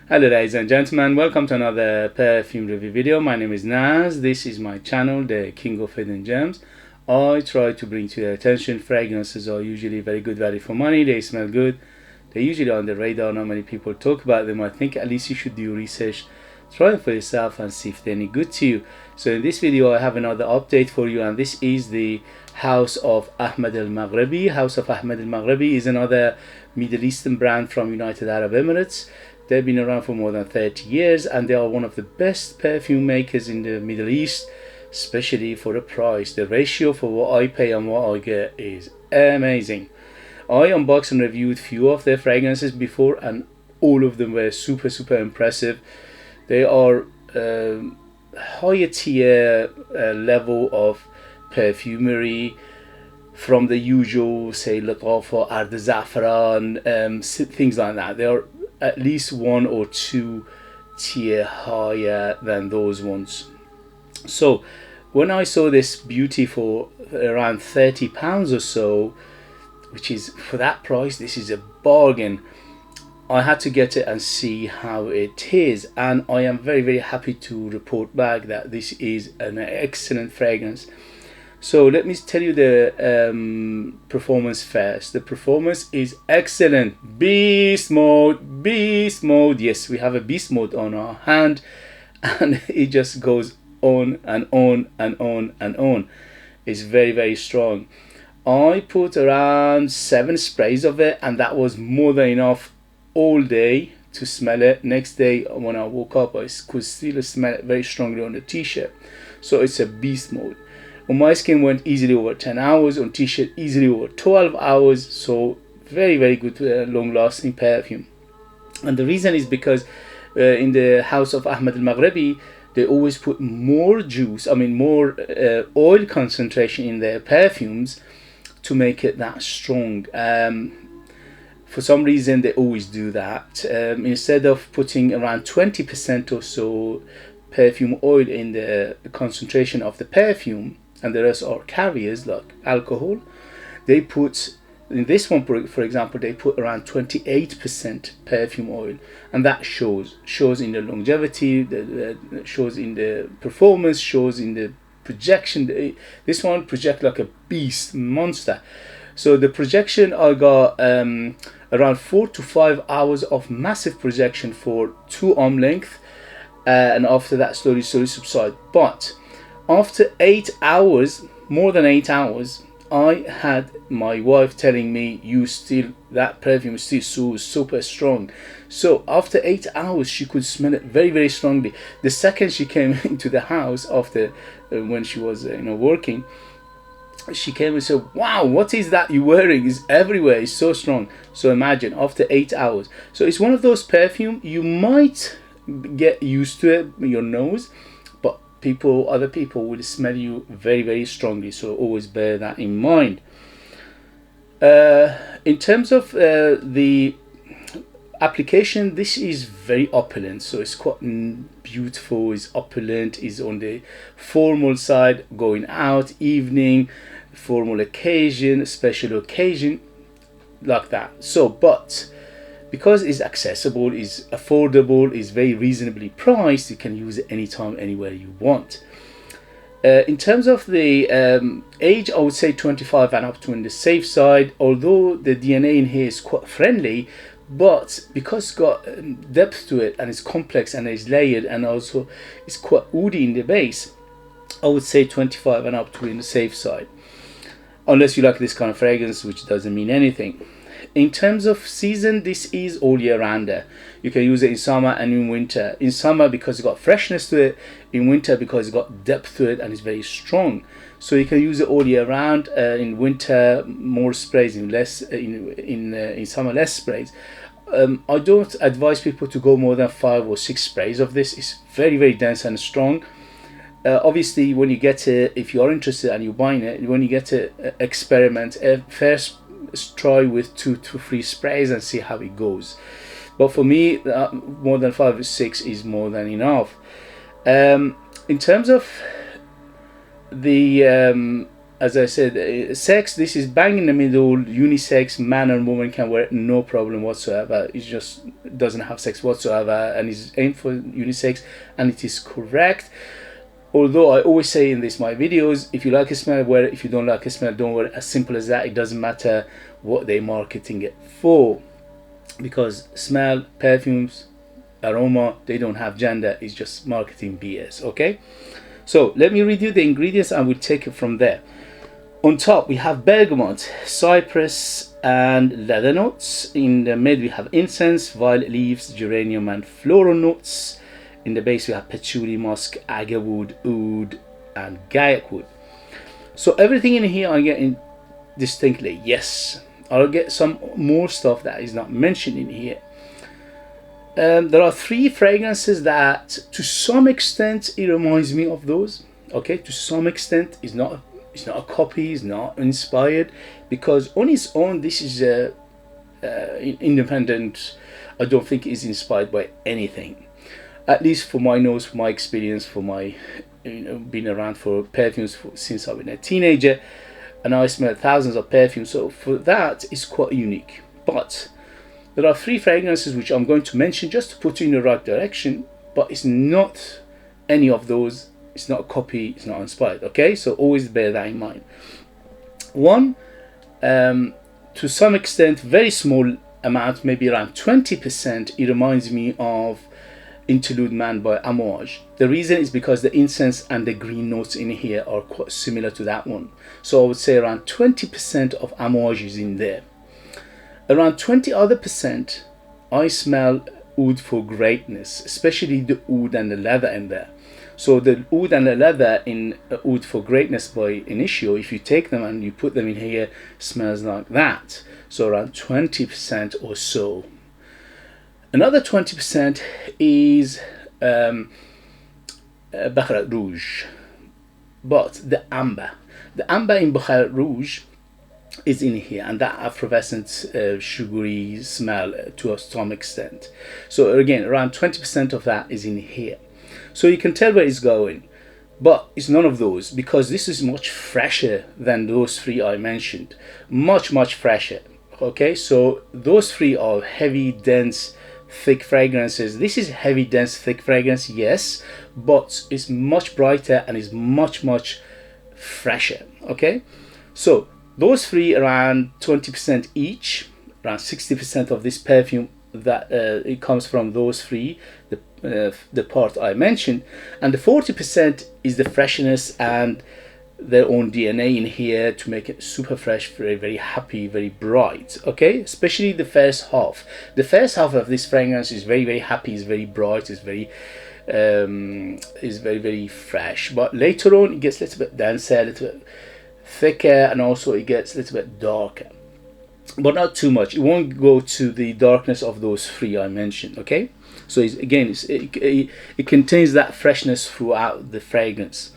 Hello ladies and gentlemen, welcome to another perfume review video. My name is Naz. This is my channel, the King of Hidden Gems. I try to bring to your attention fragrances are usually very good value for money. They smell good. They're usually on the radar. Not many people talk about them. I think at least you should do research, try them for yourself and see if they're any good to you. So in this video I have another update for you, and this is the House of Ahmed Al Maghribi. House of Ahmed Al Maghribi is another Middle Eastern brand from United Arab Emirates. They've been around for more than 30 years and they are one of the best perfume makers in the Middle East, especially for the price. The ratio for what I pay and what I get is amazing. I unboxed and reviewed few of their fragrances before and all of them were super impressive. They are higher tier level of perfumery from the usual, say, Latafa, Ard Zafran, things like that. They are at least one or two tier higher than those ones. So when I saw this beauty for around £30 or so, which is, for that price, this is a bargain, I had to get it and see how it is, and I am very happy to report back that this is an excellent fragrance. So let me tell you the performance first. The performance is excellent. Beast mode, beast mode. Yes, we have a beast mode on our hand and it just goes on and on and on and on. It's very strong. I put around 7 sprays of it and that was more than enough all day to smell it. Next day when I woke up I could still smell it very strongly on the t-shirt. So it's a beast mode. On my skin went easily over 10 hours, on t-shirt easily over 12 hours, so very good long lasting perfume. And the reason is because in the House of Ahmed Al Maghribi they always put more juice, more oil concentration in their perfumes to make it that strong. For some reason they always do that. Instead of putting around 20% or so perfume oil in the concentration of the perfume, and the rest are carriers like alcohol, they put, in this one for example, they put around 28% perfume oil, and that shows in the longevity, shows in the performance, shows in the projection. This one projects like a beast monster. So the projection, I got around 4 to 5 hours of massive projection for 2 arm length, and after that slowly subside. But after 8 hours, more than 8 hours, I had my wife telling me, that perfume is still super strong. So after 8 hours she could smell it very strongly. The second she came into the house after when she was working, she came and said, wow, what is that you're wearing? It's everywhere, it's so strong. So imagine, after 8 hours. So it's one of those perfume you might get used to it, your nose, but other people will smell you very strongly, so always bear that in mind. In terms of the application, this is very opulent, so it's quite beautiful, it's opulent, is on the formal side, going out, evening, formal occasion, special occasion, like that. So but because it's accessible, is affordable, is very reasonably priced, you can use it anytime, anywhere you want. In terms of the age, I would say 25 and up to on the safe side, although the DNA in here is quite friendly, but because it's got depth to it and it's complex and it's layered and also it's quite woody in the base, I would say 25 and up to in the safe side, unless you like this kind of fragrance, which doesn't mean anything. In terms of season, this is all year rounder. You can use it in summer and in winter. In summer because it's got freshness to it, in winter because it's got depth to it and it's very strong. So you can use it all year round. In winter more sprays, in summer less sprays. I don't advise people to go more than 5 or 6 sprays of this. It's very dense and strong. Obviously when you get it, if you are interested and you're buying it, when you get to experiment, first try with 2 to 3 sprays and see how it goes. But for me, more than 5 or 6 is more than enough. In terms of the as I said, sex, this is bang in the middle, unisex, man and woman can wear it, no problem whatsoever. It just doesn't have sex whatsoever and is aimed for unisex, and it is correct. Although I always say in my videos, if you like a smell, wear it. If you don't like a smell, don't wear it. As simple as that. It doesn't matter what they're marketing it for, because smell, perfumes, aroma, they don't have gender. It's just marketing BS. Okay, so let me read you the ingredients and we'll take it from there. On top we have bergamot, cypress and leather notes. In the mid we have incense, violet leaves, geranium and floral notes. In the base we have patchouli, musk, agar wood, oud and gaiac wood. So everything in here I get in distinctly. Yes, I'll get some more stuff that is not mentioned in here. There are 3 fragrances that to some extent it reminds me of those. Okay, to some extent. It's not a copy, it's not inspired, because on its own this is independent. I don't think it's inspired by anything, at least for my nose, for my experience, for my been around for perfumes since I've been a teenager, and I smell thousands of perfumes, so for that it's quite unique. But there are 3 fragrances which I'm going to mention just to put you in the right direction, but it's not any of those. It's not a copy, it's not inspired. Okay, so always bear that in mind. One, to some extent, very small amount, maybe around 20%, it reminds me of Interlude Man by Amouage. The reason is because the incense and the green notes in here are quite similar to that one. So I would say around 20% of Amouage is in there. Around 20 other percent, I smell oud for greatness, especially the oud and the leather in there. So the oud and the leather in Oud for Greatness by Initio, if you take them and you put them in here, smells like that. So around 20% or so. Another 20% is Baccarat Rouge, but the amber in Baccarat Rouge is in here, and that effervescent sugary smell to some extent. So again, around 20% of that is in here. So you can tell where it's going, but it's none of those, because this is much fresher than those 3 I mentioned. Much fresher. Okay, so those 3 are heavy, dense, thick fragrances. This is heavy, dense, thick fragrance, yes, but it's much brighter and is much fresher. Okay, so those 3 around 20% each, around 60% of this perfume that it comes from those 3, the part I mentioned, and the 40% is the freshness and their own DNA in here to make it super fresh, very happy, very bright. Okay, especially the first half. The first half of this fragrance is very happy, is very bright, is very fresh. But later on, it gets a little bit denser, a little bit thicker, and also it gets a little bit darker, but not too much. It won't go to the darkness of those 3 I mentioned. Okay, so it contains that freshness throughout the fragrance.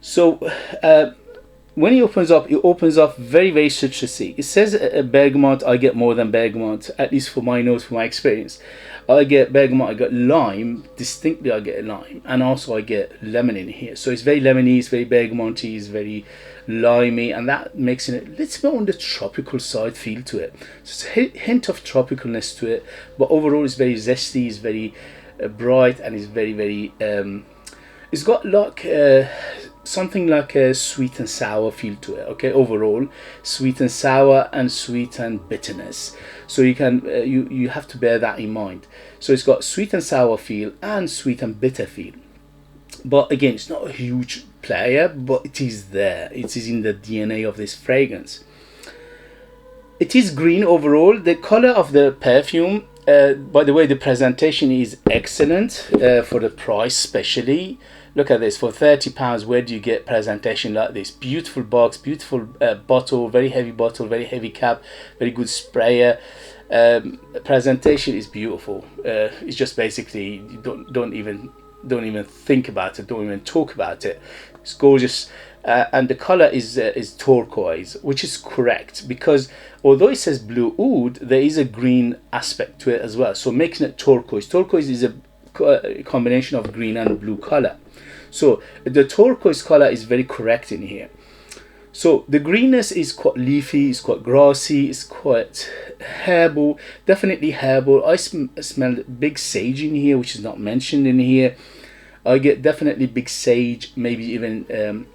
So when it opens up very citrusy. It says bergamot. I get more than bergamot, at least for my nose, for my experience. I get bergamot, I get lime, distinctly I get lime, and also I get lemon in here. So it's very lemony, it's very bergamoty, it's very limey, and that makes it a little bit on the tropical side feel to it. So it's a hint of tropicalness to it, but overall it's very zesty, it's very bright, and it's very it's got like something like a sweet and sour feel to it. Okay, overall sweet and sour and sweet and bitterness. So you can you have to bear that in mind. So it's got sweet and sour feel and sweet and bitter feel. But again, it's not a huge player, but it is there. It is in the DNA of this fragrance. It is green overall. The color of the perfume, by the way, the presentation is excellent for the price, especially. Look at this, for £30, where do you get presentation like this? Beautiful box, beautiful bottle, very heavy cap, very good sprayer. Presentation is beautiful. It's just basically don't even think about it, don't even talk about it. It's gorgeous, and the color is turquoise, which is correct, because although it says Blu Oud, there is a green aspect to it as well, so making it turquoise. Turquoise is a combination of green and blue color. So the turquoise color is very correct in here. So the greenness is quite leafy, it's quite grassy, it's quite herbal, definitely herbal. I smell big sage in here, which is not mentioned in here. I get definitely big sage, maybe even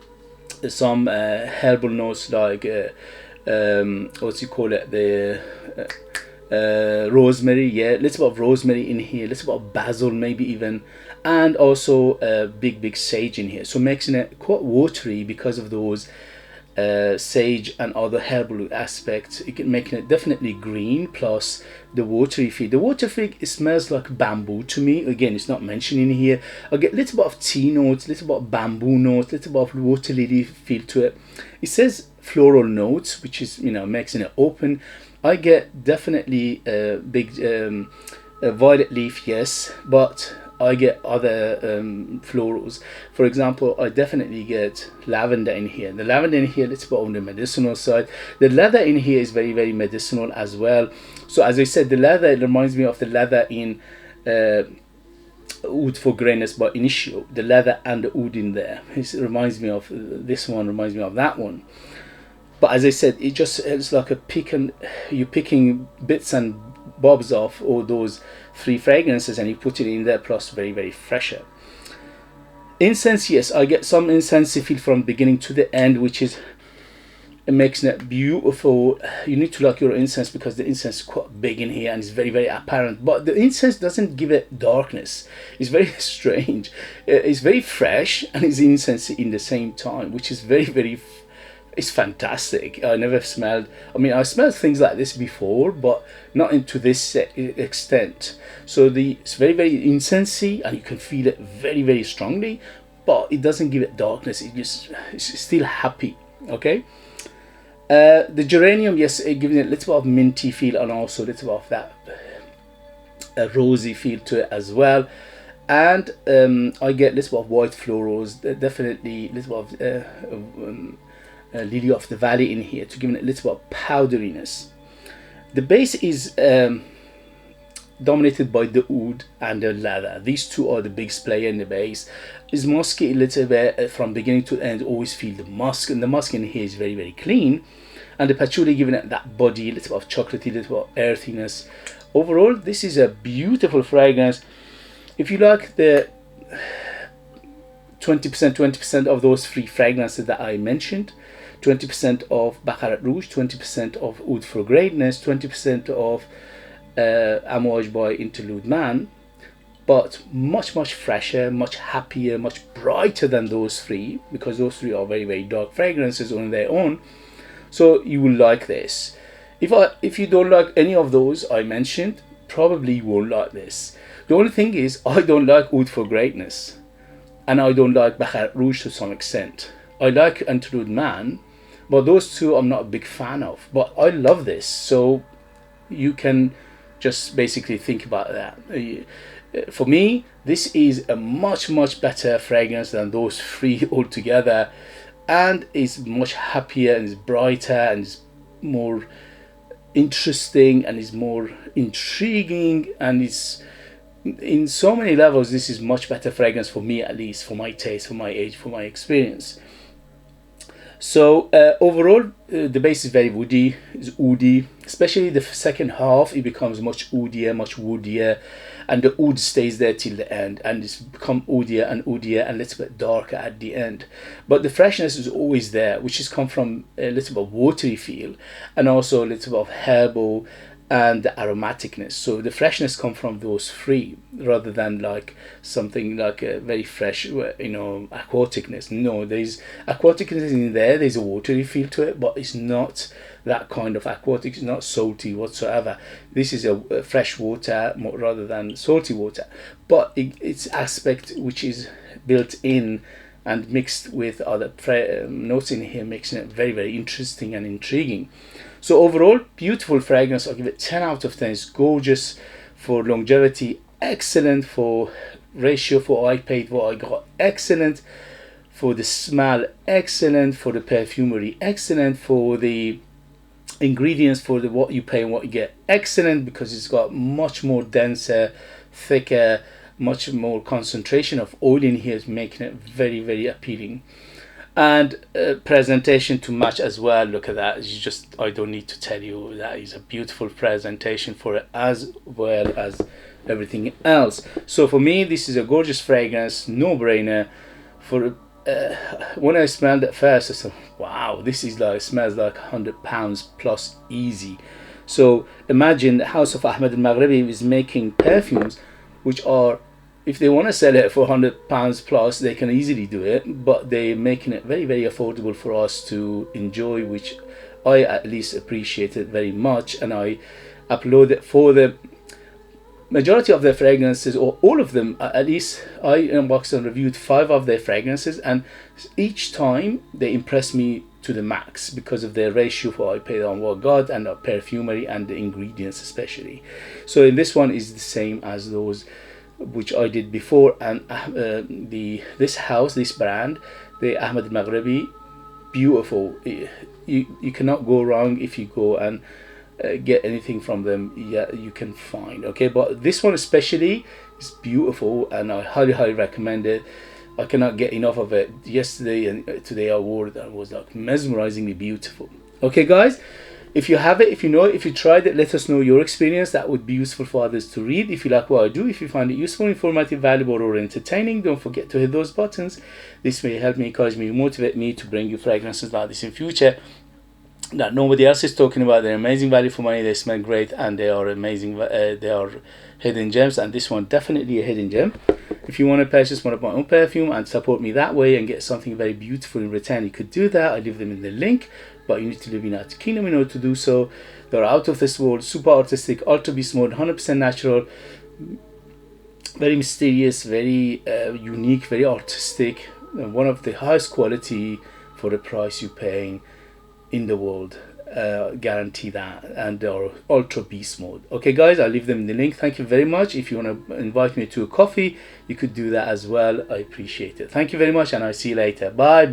some herbal notes like what you call it, the rosemary. Yeah, little bit of rosemary in here, little bit of basil maybe even, and also big sage in here, so making it quite watery because of those sage and other herbal aspects. It can making it definitely green, plus the watery feel. The water feel, it smells like bamboo to me. Again, it's not mentioned in here. I get a little bit of tea notes, little bit of bamboo notes, little bit of water lily feel to it. It says floral notes, which is, you know, making it open. I get definitely big violet leaf, yes, but I get other florals. For example, I definitely get lavender in here. The lavender in here, it's on the medicinal side. The leather in here is very medicinal as well. So as I said, the leather, it reminds me of the leather in Oud for Greatness by Initio. The leather and the oud in there. It reminds me of this one, reminds me of that one. But as I said, it's like you're picking bits and bobs off all those three fragrances and you put it in there, plus very fresher. Incense, yes, I get some incense feel from beginning to the end, which is, it makes it beautiful. You need to like your incense because the incense is quite big in here and it's very apparent, but the incense doesn't give it darkness. It's very strange. It's very fresh and it's incense in the same time, which is very it's fantastic. I never smelled, I mean, I smelled things like this before, but not into this extent. So it's very incensey and you can feel it very strongly, but it doesn't give it darkness. It's still happy. Okay. The geranium, yes, it gives it a little bit of minty feel and also a little bit of that rosy feel to it as well. And I get a little bit of white florals, definitely a little bit of lily of the valley in here to give it a little bit of powderiness. The base is dominated by the oud and the leather. These two are the biggest player in the base. Is musky a little bit from beginning to end. Always feel the musk, and the musk in here is very clean. And the patchouli giving it that body, a little bit of chocolatey, a little bit of earthiness. Overall, this is a beautiful fragrance. If you like the 20% of those three fragrances that I mentioned, 20% of Baccarat Rouge, 20% of Oud for Greatness, 20% of Amouage by Interlude Man, but much fresher, much happier, much brighter than those three, because those three are very dark fragrances on their own. So you will like this. If you don't like any of those I mentioned, probably you won't like this. The only thing is, I don't like Oud for Greatness, and I don't like Baccarat Rouge to some extent. I like Interlude Man, but those two I'm not a big fan of. But I love this, so you can just basically think about that. For me, this is a much better fragrance than those three altogether, and is much happier and is brighter and is more interesting and is more intriguing, and it's in so many levels. This is much better fragrance for me, at least for my taste, for my age, for my experience. So overall, the base is very woody, is oody, especially the second half. It becomes much oodier, much woodier, and the oud stays there till the end, and it's become oodier and a little bit darker at the end. But the freshness is always there, which has come from a little bit of watery feel, and also a little bit of herbal and the aromaticness. So the freshness comes from those three, rather than like something like a very fresh, aquaticness. No, there's aquaticness in there, there's a watery feel to it, but it's not that kind of aquatic. It's not salty whatsoever. This is a fresh water rather than salty water, but it's aspect which is built in and mixed with other notes in here, making it very interesting and intriguing. So overall, beautiful fragrance. I'll give it 10 out of 10. It's gorgeous for longevity, excellent for ratio for I paid what I got, excellent for the smell, excellent for the perfumery, excellent for the ingredients, for the what you pay and what you get, excellent because it's got much more denser, thicker, much more concentration of oil in here, is making it very appealing. and presentation to match as well. Look at that. You just, I don't need to tell you, that is a beautiful presentation for it, as well as everything else. So for me, this is a gorgeous fragrance, no brainer. For when I smelled it first, I said, wow, this is like, smells like £100 plus easy. So imagine the house of Ahmed Al Maghribi is making perfumes which are, if they want to sell it for £100 plus, they can easily do it, but they're making it very, very affordable for us to enjoy, which I at least appreciate it very much. And I upload it for the majority of their fragrances, or all of them. At least I unboxed and reviewed 5 of their fragrances, and each time they impress me to the max because of their ratio for I paid on what God and the perfumery and the ingredients especially. So in this one is the same as those which I did before. And this house, this brand, the Ahmed Al Maghribi, beautiful. You cannot go wrong if you go and get anything from them. Yeah, you can find, okay, but this one especially is beautiful, and I highly recommend it. I cannot get enough of it. Yesterday and today I wore it, and was like mesmerizingly beautiful. Okay guys, if you have it, if you know it, if you tried it, let us know your experience. That would be useful for others to read. If you like what I do, if you find it useful, informative, valuable, or entertaining, don't forget to hit those buttons. This may help me, encourage me, motivate me to bring you fragrances like this in future that nobody else is talking about. They're amazing value for money, they smell great, and they are amazing. They are hidden gems, and this one definitely a hidden gem. If you want to purchase one of my own perfume and support me that way and get something very beautiful in return, you could do that. I leave them in the link, but you need to live in United Kingdom in order to do so. They're out of this world, super artistic, ultra beast mode, 100% natural, very mysterious, very unique, very artistic, and one of the highest quality for the price you're paying in the world. Guarantee that. And they are ultra beast mode. Okay guys, I'll leave them in the link. Thank you very much. If you want to invite me to a coffee, you could do that as well. I appreciate it. Thank you very much, and I'll see you later. Bye.